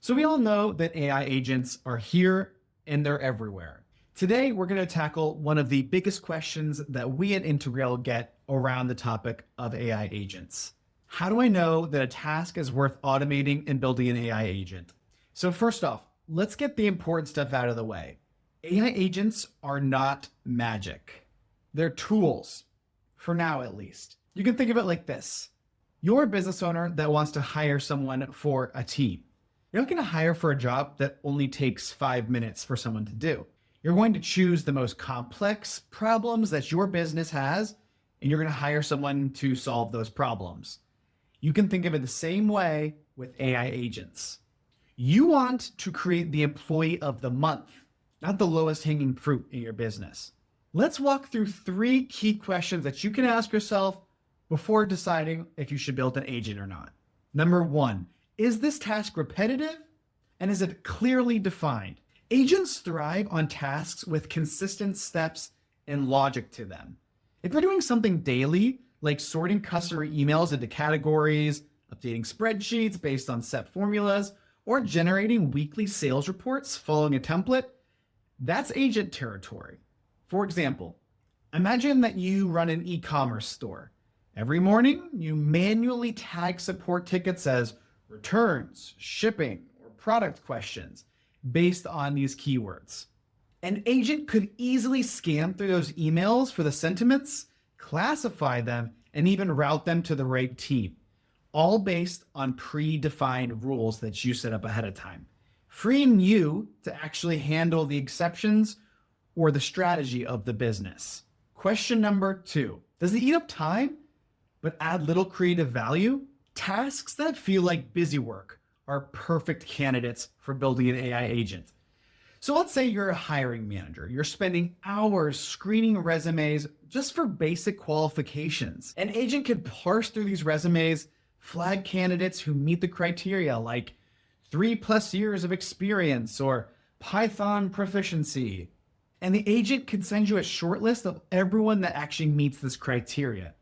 So we all know that AI agents are here and they're everywhere. Today, we're going to tackle one of the biggest questions that we at Integrail get around the topic of AI agents. How do I know that a task is worth automating and building an AI agent? So first off, let's get the important stuff out of the way. AI agents are not magic. They're tools, for now at least. You can think of it like this. You're a business owner that wants to hire someone for a team. You're not going to hire for a job that only takes 5 minutes for someone to do. You're going to choose the most complex problems that your business has, and you're going to hire someone to solve those problems. You can think of it the same way with AI agents. You want to create the employee of the month, not the lowest hanging fruit in your business. Let's walk through 3 key questions that you can ask yourself before deciding if you should build an agent or not. Number 1, is this task repetitive and is it clearly defined? Agents thrive on tasks with consistent steps and logic to them. If you're doing something daily, like sorting customer emails into categories, updating spreadsheets based on set formulas, or generating weekly sales reports following a template, that's agent territory. For example, imagine that you run an e-commerce store. Every morning, you manually tag support tickets as returns, shipping, or product questions based on these keywords. An agent could easily scan through those emails for the sentiments, classify them, and even route them to the right team, all based on predefined rules that you set up ahead of time, freeing you to actually handle the exceptions or the strategy of the business. Question number 2, does it eat up time but add little creative value? Tasks that feel like busy work are perfect candidates for building an AI agent. So let's say you're a hiring manager. You're spending hours screening resumes just for basic qualifications. An agent could parse through these resumes, flag candidates who meet the criteria like 3+ years of experience or Python proficiency. And the agent could send you a short list of everyone that actually meets this criteria.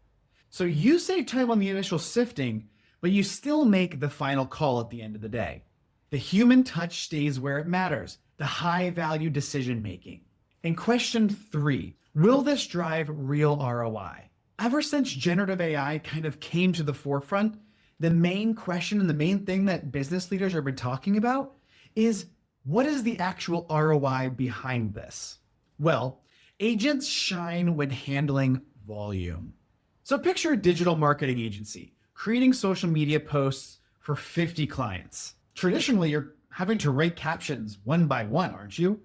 So you save time on the initial sifting, but you still make the final call at the end of the day. The human touch stays where it matters, the high value decision making. And question 3, will this drive real ROI? Ever since generative AI kind of came to the forefront, the main question and the main thing that business leaders have been talking about is, what is the actual ROI behind this? Well, agents shine when handling volume. So picture a digital marketing agency creating social media posts for 50 clients. Traditionally, you're having to write captions one by one, aren't you?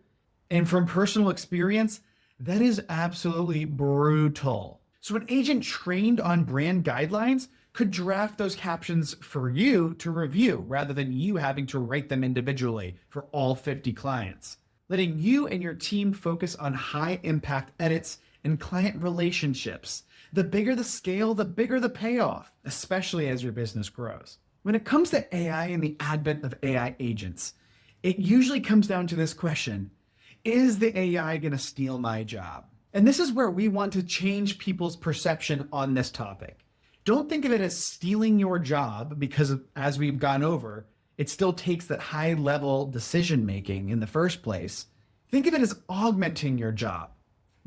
And from personal experience, that is absolutely brutal. So an agent trained on brand guidelines could draft those captions for you to review rather than you having to write them individually for all 50 clients, letting you and your team focus on high impact edits and client relationships. The bigger the scale, the bigger the payoff, especially as your business grows. When it comes to AI and the advent of AI agents, it usually comes down to this question: is the AI going to steal my job? And this is where we want to change people's perception on this topic. Don't think of it as stealing your job because, as we've gone over, it still takes that high level decision making in the first place. Think of it as augmenting your job.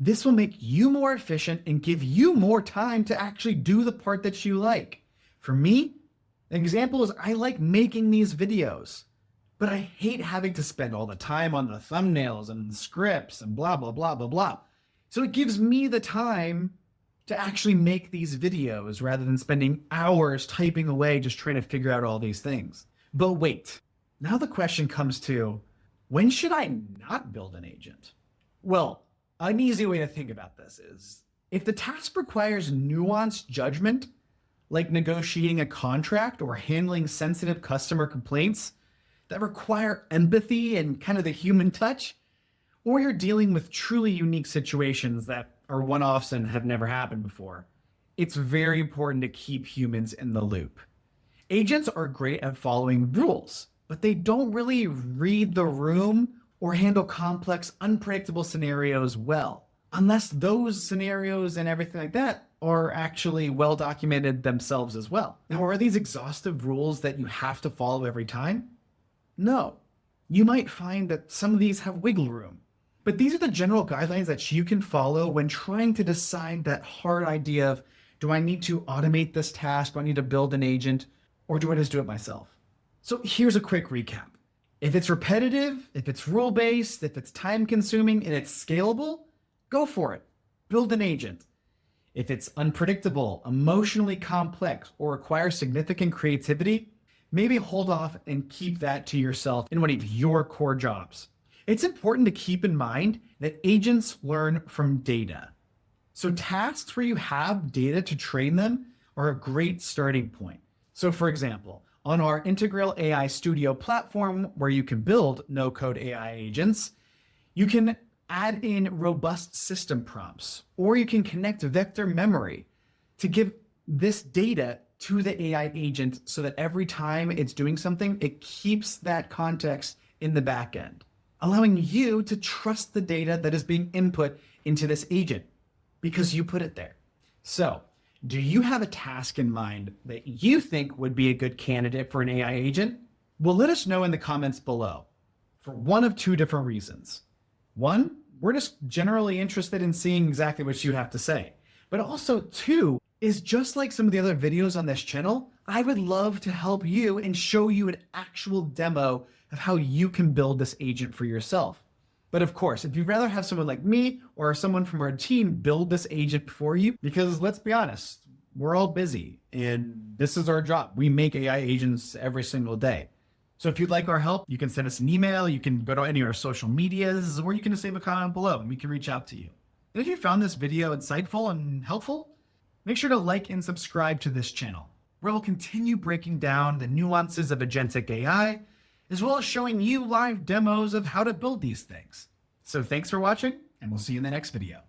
This will make you more efficient and give you more time to actually do the part that you like. For me, an example is I like making these videos, but I hate having to spend all the time on the thumbnails and the scripts and blah, blah, blah, blah, blah. So it gives me the time to actually make these videos rather than spending hours typing away just trying to figure out all these things. But wait, now the question comes to, when should I not build an agent? Well, an easy way to think about this is, if the task requires nuanced judgment, like negotiating a contract or handling sensitive customer complaints that require empathy and kind of the human touch, or you're dealing with truly unique situations that are one-offs and have never happened before, it's very important to keep humans in the loop. Agents are great at following rules, but they don't really read the room or handle complex, unpredictable scenarios well, unless those scenarios and everything like that are actually well documented themselves as well. Now, are these exhaustive rules that you have to follow every time? No. You might find that some of these have wiggle room. But these are the general guidelines that you can follow when trying to decide that hard idea of, do I need to automate this task? Do I need to build an agent? Or do I just do it myself? So here's a quick recap. If it's repetitive, if it's rule-based, if it's time-consuming, and it's scalable, go for it. Build an agent. If it's unpredictable, emotionally complex, or requires significant creativity, maybe hold off and keep that to yourself in one of your core jobs. It's important to keep in mind that agents learn from data. So tasks where you have data to train them are a great starting point. So for example, on our Integrail AI Studio platform, where you can build no-code AI agents, you can add in robust system prompts, or you can connect vector memory to give this data to the AI agent so that every time it's doing something, it keeps that context in the back end, allowing you to trust the data that is being input into this agent because you put it there. So, do you have a task in mind that you think would be a good candidate for an AI agent? Well, let us know in the comments below for one of two different reasons. One, we're just generally interested in seeing exactly what you have to say. But also two, is just like some of the other videos on this channel, I would love to help you and show you an actual demo of how you can build this agent for yourself. But of course, if you'd rather have someone like me or someone from our team build this agent for you, because let's be honest, we're all busy and this is our job. We make AI agents every single day. So if you'd like our help, you can send us an email, you can go to any of our social medias, or you can just leave a comment below and we can reach out to you. And if you found this video insightful and helpful, make sure to like and subscribe to this channel, where we'll continue breaking down the nuances of agentic AI, as well as showing you live demos of how to build these things. So thanks for watching, and we'll see you in the next video.